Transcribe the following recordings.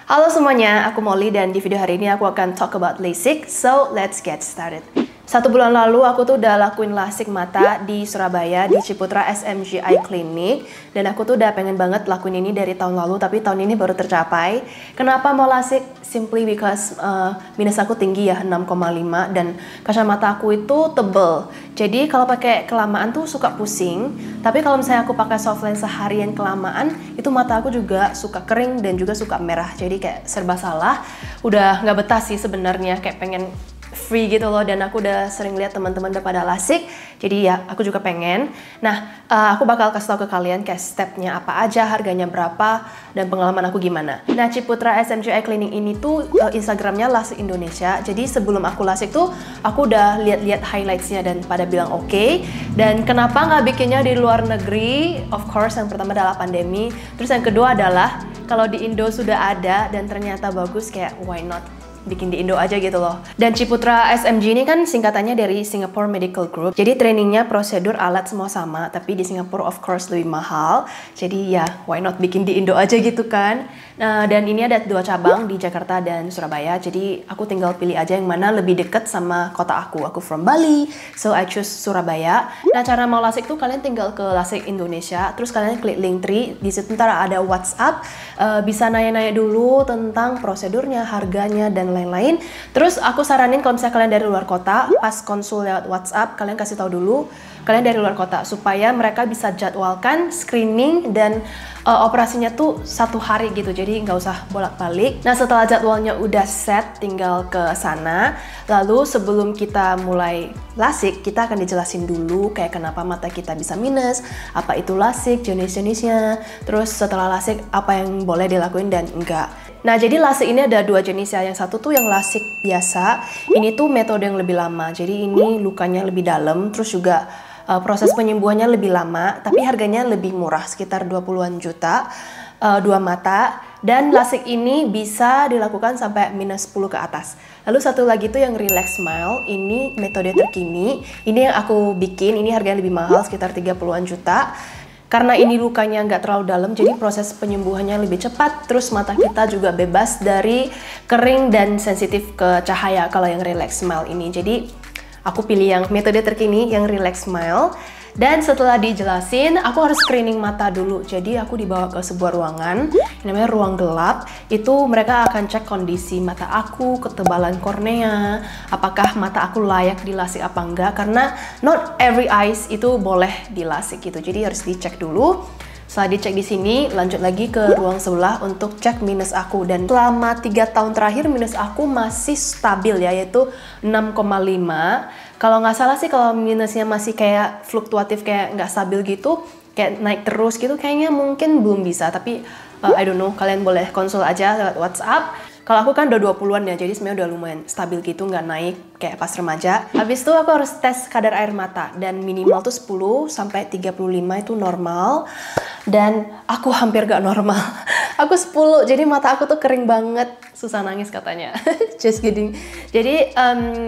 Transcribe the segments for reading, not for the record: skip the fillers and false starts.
Halo semuanya, aku Molly dan di video hari ini aku akan talk about LASIK, so let's get started. 1 bulan lalu aku tuh udah lakuin LASIK mata di Surabaya di Ciputra SMG Eye Clinic dan aku tuh udah pengen banget lakuin ini dari tahun lalu tapi tahun ini baru tercapai. Kenapa mau LASIK? Simply because minus aku tinggi ya 6,5 dan kacamata aku itu tebel. Jadi kalau pakai kelamaan tuh suka pusing. Tapi kalau misalnya aku pakai soft lens seharian kelamaan itu mata aku juga suka kering dan juga suka merah. Jadi kayak serba salah. Udah nggak betah sih sebenarnya, kayak pengen free gitu loh, dan aku udah sering lihat teman-teman udah pada LASIK, jadi ya aku juga pengen. Nah, aku bakal kasih tau ke kalian kayak stepnya apa aja, harganya berapa, dan pengalaman aku gimana. Nah, Ciputra SMG Eye Clinic ini tuh Instagramnya LASIK Indonesia, jadi sebelum aku LASIK tuh aku udah lihat-lihat highlightsnya dan pada bilang oke. Dan kenapa nggak bikinnya di luar negeri? Of course, yang pertama adalah pandemi, terus yang kedua adalah kalau di Indo sudah ada dan ternyata bagus, kayak why not bikin di Indo aja gitu loh. Dan Ciputra SMG ini kan singkatannya dari Singapore Medical Group. Jadi trainingnya, prosedur, alat semua sama, tapi di Singapura of course lebih mahal. Jadi ya why not bikin di Indo aja gitu kan. Nah, dan ini ada 2 cabang di Jakarta dan Surabaya. Jadi aku tinggal pilih aja yang mana lebih deket sama kota aku. Aku from Bali, so I choose Surabaya. Nah, cara mau LASIK tuh kalian tinggal ke LASIK Indonesia, terus kalian klik link tree. Di situ ntar ada WhatsApp, bisa nanya-nanya dulu tentang prosedurnya, harganya, dan lain-lain. Terus aku saranin kalau misalnya kalian dari luar kota, pas konsul lewat WhatsApp, kalian kasih tahu dulu kalian dari luar kota supaya mereka bisa jadwalkan screening dan operasinya tuh 1 hari gitu, jadi nggak usah bolak-balik. Nah, setelah jadwalnya udah set, tinggal ke sana. Lalu sebelum kita mulai LASIK, kita akan dijelasin dulu kayak kenapa mata kita bisa minus, apa itu LASIK, jenis-jenisnya, terus setelah LASIK apa yang boleh dilakuin dan enggak. Nah, jadi LASIK ini ada 2 jenis ya. Yang satu tuh yang LASIK biasa. Ini tuh metode yang lebih lama. Jadi ini lukanya lebih dalam, terus juga proses penyembuhannya lebih lama, tapi harganya lebih murah, sekitar 20-an juta, 2 mata. Dan LASIK ini bisa dilakukan sampai minus 10 ke atas. Lalu satu lagi tuh yang Relax Smile, ini metode terkini. Ini yang aku bikin, ini harganya lebih mahal, sekitar 30-an juta. Karena ini lukanya nggak terlalu dalam, jadi proses penyembuhannya lebih cepat. Terus mata kita juga bebas dari kering dan sensitif ke cahaya kalau yang Relax Smile ini. Jadi aku pilih yang metode terkini, yang Relax Smile. Dan setelah dijelasin, aku harus screening mata dulu. Jadi aku dibawa ke sebuah ruangan, namanya ruang gelap. Itu mereka akan cek kondisi mata aku, ketebalan kornea, apakah mata aku layak di LASIK apa enggak. Karena not every eyes itu boleh di LASIK gitu. Jadi harus dicek dulu. Setelah dicek di sini, lanjut lagi ke ruang sebelah untuk cek minus aku. Dan selama 3 tahun terakhir minus aku masih stabil ya, yaitu 6,5. Kalau nggak salah sih kalau minusnya masih kayak fluktuatif, kayak nggak stabil gitu, kayak naik terus gitu, kayaknya mungkin belum bisa. Tapi I don't know, kalian boleh konsul aja lewat WhatsApp. Kalau aku kan udah 20-an ya, jadi sebenarnya udah lumayan stabil gitu, nggak naik kayak pas remaja. Habis itu aku harus tes kadar air mata, dan minimal tuh 10 sampai 35 itu normal. Dan aku hampir gak normal. Aku 10, jadi mata aku tuh kering banget, susah nangis katanya. Just kidding. Jadi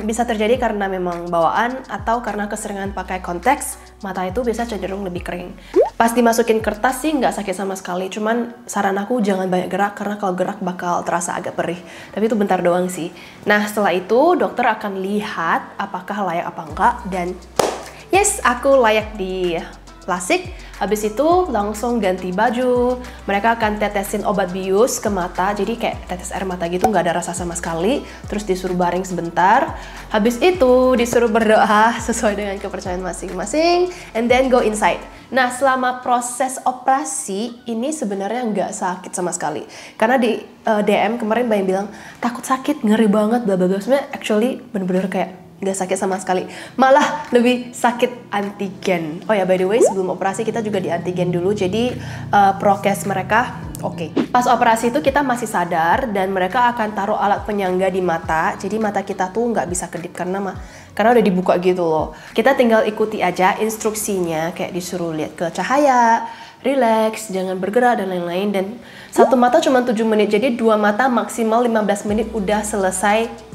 bisa terjadi karena memang bawaan atau karena keseringan pakai konteks, mata itu biasa cenderung lebih kering. Pas dimasukin kertas sih nggak sakit sama sekali, cuman saran aku jangan banyak gerak karena kalau gerak bakal terasa agak perih. Tapi itu bentar doang sih. Nah, setelah itu dokter akan lihat apakah layak apa enggak, dan yes, aku layak di LASIK. Habis itu langsung ganti baju. Mereka akan tetesin obat bius ke mata, jadi kayak tetes air mata gitu, nggak ada rasa sama sekali. Terus disuruh baring sebentar. Habis itu disuruh berdoa sesuai dengan kepercayaan masing-masing, and then go inside. Nah, selama proses operasi ini sebenarnya nggak sakit sama sekali. Karena di DM kemarin banyak bilang takut sakit, ngeri banget, bla bla bla. Sebenarnya actually bener-bener kayak nggak sakit sama sekali, malah lebih sakit antigen. Oh ya, by the way, sebelum operasi kita juga di antigen dulu, jadi prokes mereka oke. Pas operasi itu kita masih sadar dan mereka akan taruh alat penyangga di mata, jadi mata kita tuh nggak bisa kedip karena udah dibuka gitu loh. Kita tinggal ikuti aja instruksinya, kayak disuruh lihat ke cahaya, relax, jangan bergerak dan lain-lain. Dan satu mata cuma 7 menit, jadi 2 mata maksimal 15 menit udah selesai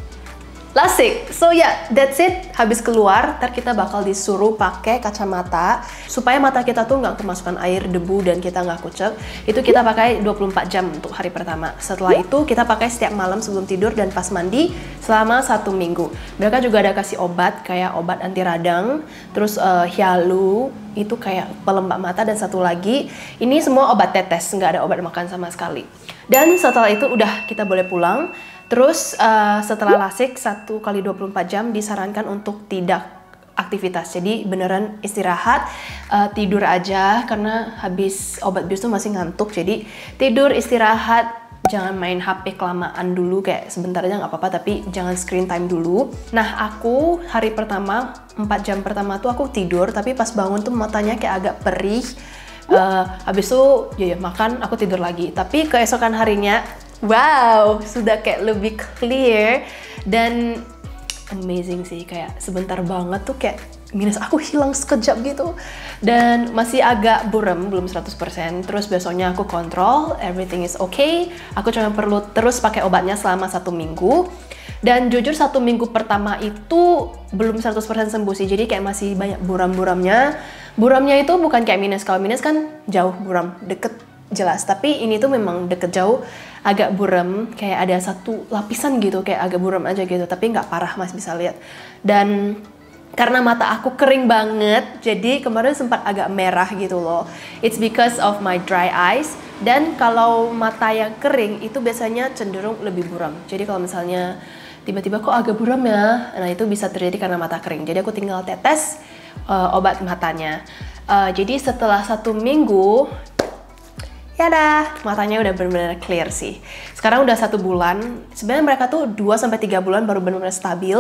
LASIK. So yeah, that's it. Habis keluar, ntar kita bakal disuruh pakai kacamata supaya mata kita tuh nggak kemasukan air, debu, dan kita nggak kucek. Itu kita pakai 24 jam untuk hari pertama. Setelah itu kita pakai setiap malam sebelum tidur dan pas mandi selama 1 minggu. Mereka juga ada kasih obat kayak obat anti radang, terus Hyalu itu kayak pelembab mata, dan satu lagi ini semua obat tetes, nggak ada obat makan sama sekali. Dan setelah itu udah kita boleh pulang. Terus setelah LASIK 1 kali 24 jam disarankan untuk tidak aktivitas. Jadi beneran istirahat, tidur aja karena habis obat bius tuh masih ngantuk. Jadi tidur, istirahat, jangan main HP kelamaan dulu, kayak sebentar aja nggak apa-apa, tapi jangan screen time dulu. Nah, aku hari pertama 4 jam pertama tuh aku tidur, tapi pas bangun tuh matanya kayak agak perih. Habis itu ya makan, aku tidur lagi. Tapi keesokan harinya, wow, sudah kayak lebih clear dan amazing sih, kayak sebentar banget tuh kayak minus aku hilang sekejap gitu. Dan masih agak buram, belum 100%. Terus besoknya aku kontrol, everything is okay. Aku cuma perlu terus pakai obatnya selama 1 minggu. Dan jujur 1 minggu pertama itu belum 100% sembuh sih, jadi kayak masih banyak buram-buramnya. Buramnya itu bukan kayak minus, kalau minus kan jauh buram, deket jelas. Tapi ini tuh memang deket jauh, agak buram, kayak ada satu lapisan gitu, kayak agak buram aja gitu, tapi nggak parah, Mas bisa lihat. Dan karena mata aku kering banget, jadi kemarin sempat agak merah gitu loh. It's because of my dry eyes. Dan kalau mata yang kering itu biasanya cenderung lebih buram. Jadi kalau misalnya tiba-tiba kok agak buram ya, nah itu bisa terjadi karena mata kering. Jadi aku tinggal tetes obat matanya. Jadi setelah 1 minggu, ya dah, matanya udah benar-benar clear sih. Sekarang udah 1 bulan. Sebenarnya mereka tuh 2-3 bulan baru benar-benar stabil.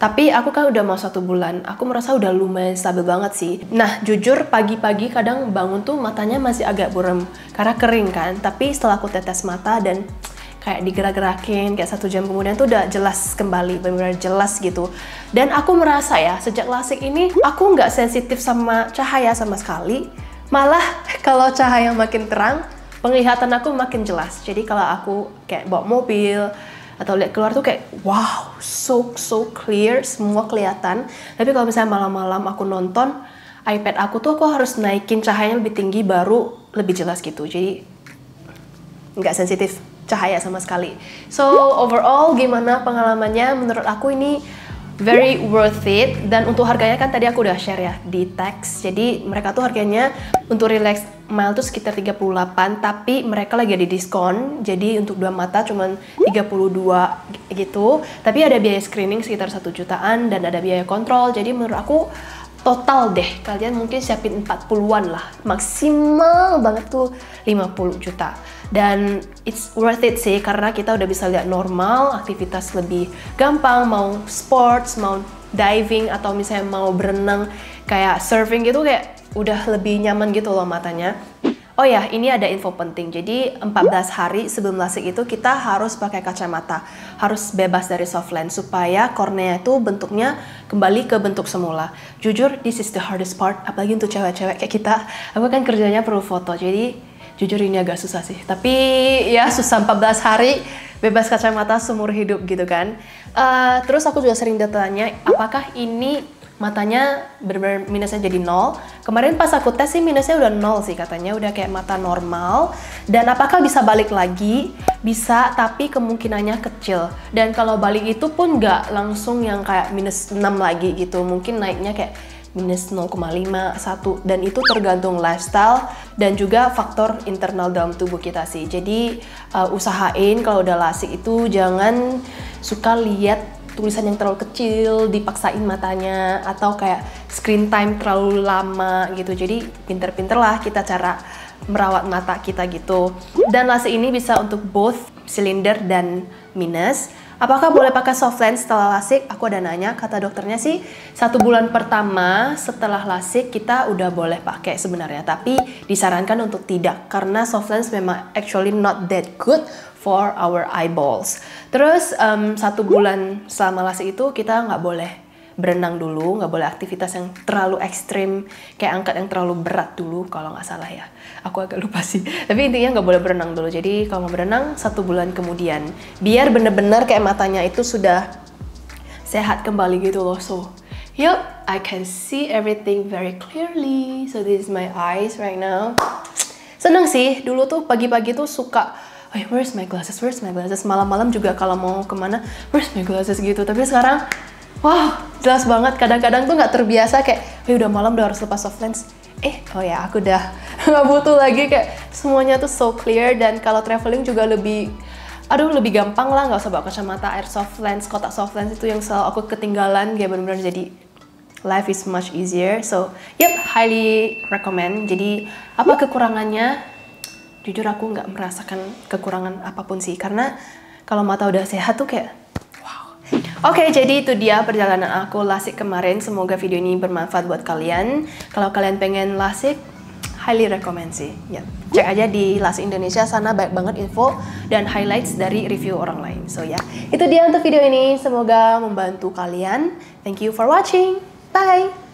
Tapi aku kan udah mau 1 bulan. Aku merasa udah lumayan stabil banget sih. Nah, jujur pagi-pagi kadang bangun tuh matanya masih agak buram karena kering kan. Tapi setelah aku tetes mata dan kayak digerak-gerakin, kayak 1 jam kemudian tuh udah jelas kembali, benar-benar jelas gitu. Dan aku merasa ya, sejak LASIK ini aku nggak sensitif sama cahaya sama sekali. Malah kalau cahaya makin terang, penglihatan aku makin jelas. Jadi kalau aku kayak bawa mobil atau lihat keluar tuh kayak wow, so clear, semua kelihatan. Tapi kalau misalnya malam-malam aku nonton iPad aku tuh, aku harus naikin cahayanya lebih tinggi baru lebih jelas gitu. Jadi nggak sensitif cahaya sama sekali. So overall gimana pengalamannya? Menurut aku ini very worth it. Dan untuk harganya kan tadi aku udah share ya di teks. Jadi mereka tuh harganya untuk Relax Mile tuh sekitar 38, tapi mereka lagi ada diskon. Jadi untuk 2 mata cuman 32 gitu. Tapi ada biaya screening sekitar 1 jutaan dan ada biaya kontrol. Jadi menurut aku total deh kalian mungkin siapin 40-an lah. Maksimal banget tuh 50 juta. Dan it's worth it sih, karena kita udah bisa lihat normal, aktivitas lebih gampang, mau sports, mau diving, atau misalnya mau berenang kayak surfing gitu, kayak udah lebih nyaman gitu loh matanya. Oh ya, ini ada info penting. Jadi 14 hari sebelum LASIK itu kita harus pakai kacamata, harus bebas dari soft lens supaya kornea itu bentuknya kembali ke bentuk semula. Jujur, this is the hardest part, apalagi untuk cewek-cewek kayak kita. Aku kan kerjanya perlu foto, jadi jujur ini agak susah sih. Tapi ya susah, 14 hari bebas kacamata seumur hidup gitu kan. Terus aku juga sering ditanya, apakah ini matanya benar-benar minusnya jadi 0? Kemarin pas aku tes sih minusnya udah 0 sih katanya, udah kayak mata normal. Dan apakah bisa balik lagi? Bisa, tapi kemungkinannya kecil. Dan kalau balik itu pun nggak langsung yang kayak minus 6 lagi gitu. Mungkin naiknya kayak minus 0,5, 1, dan itu tergantung lifestyle dan juga faktor internal dalam tubuh kita sih. Jadi usahain kalau udah LASIK itu jangan suka lihat tulisan yang terlalu kecil, dipaksain matanya, atau kayak screen time terlalu lama gitu. Jadi pinter-pinter lah kita cara merawat mata kita gitu. Dan LASIK ini bisa untuk both silinder dan minus. Apakah boleh pakai soft lens setelah LASIK? Aku ada nanya, kata dokternya sih 1 bulan pertama setelah LASIK kita udah boleh pakai sebenarnya, tapi disarankan untuk tidak karena soft lens memang actually not that good for our eyeballs. Terus 1 bulan selama LASIK itu kita nggak boleh berenang dulu, nggak boleh aktivitas yang terlalu ekstrim, kayak angkat yang terlalu berat dulu kalau nggak salah ya. Aku agak lupa sih. Tapi intinya nggak boleh berenang dulu. Jadi kalau mau berenang 1 bulan kemudian, biar bener-bener kayak matanya itu sudah sehat kembali gitu loh. So, yup, I can see everything very clearly. So this is my eyes right now. Seneng sih, dulu tuh pagi-pagi tuh suka, where's my glasses, where's my glasses. Malam-malam juga kalau mau kemana, where's my glasses gitu. Tapi sekarang, wow, jelas banget. Kadang-kadang tuh nggak terbiasa kayak, udah malam udah harus lepas soft lens. Oh ya, aku udah nggak butuh lagi, kayak semuanya tuh so clear. Dan kalau traveling juga lebih gampang lah, nggak usah bawa kacamata air soft lens, kotak soft lens itu yang selalu aku ketinggalan, kayak bener-bener jadi life is much easier. So, yep, highly recommend. Jadi, apa kekurangannya? Jujur aku nggak merasakan kekurangan apapun sih, karena kalau mata udah sehat tuh kayak wow. Oke, jadi itu dia perjalanan aku LASIK kemarin. Semoga video ini bermanfaat buat kalian. Kalau kalian pengen LASIK, highly recommend sih. Yep. Cek aja di LASIK Indonesia, sana banyak banget info dan highlights dari review orang lain. So ya, itu dia untuk video ini. Semoga membantu kalian. Thank you for watching. Bye!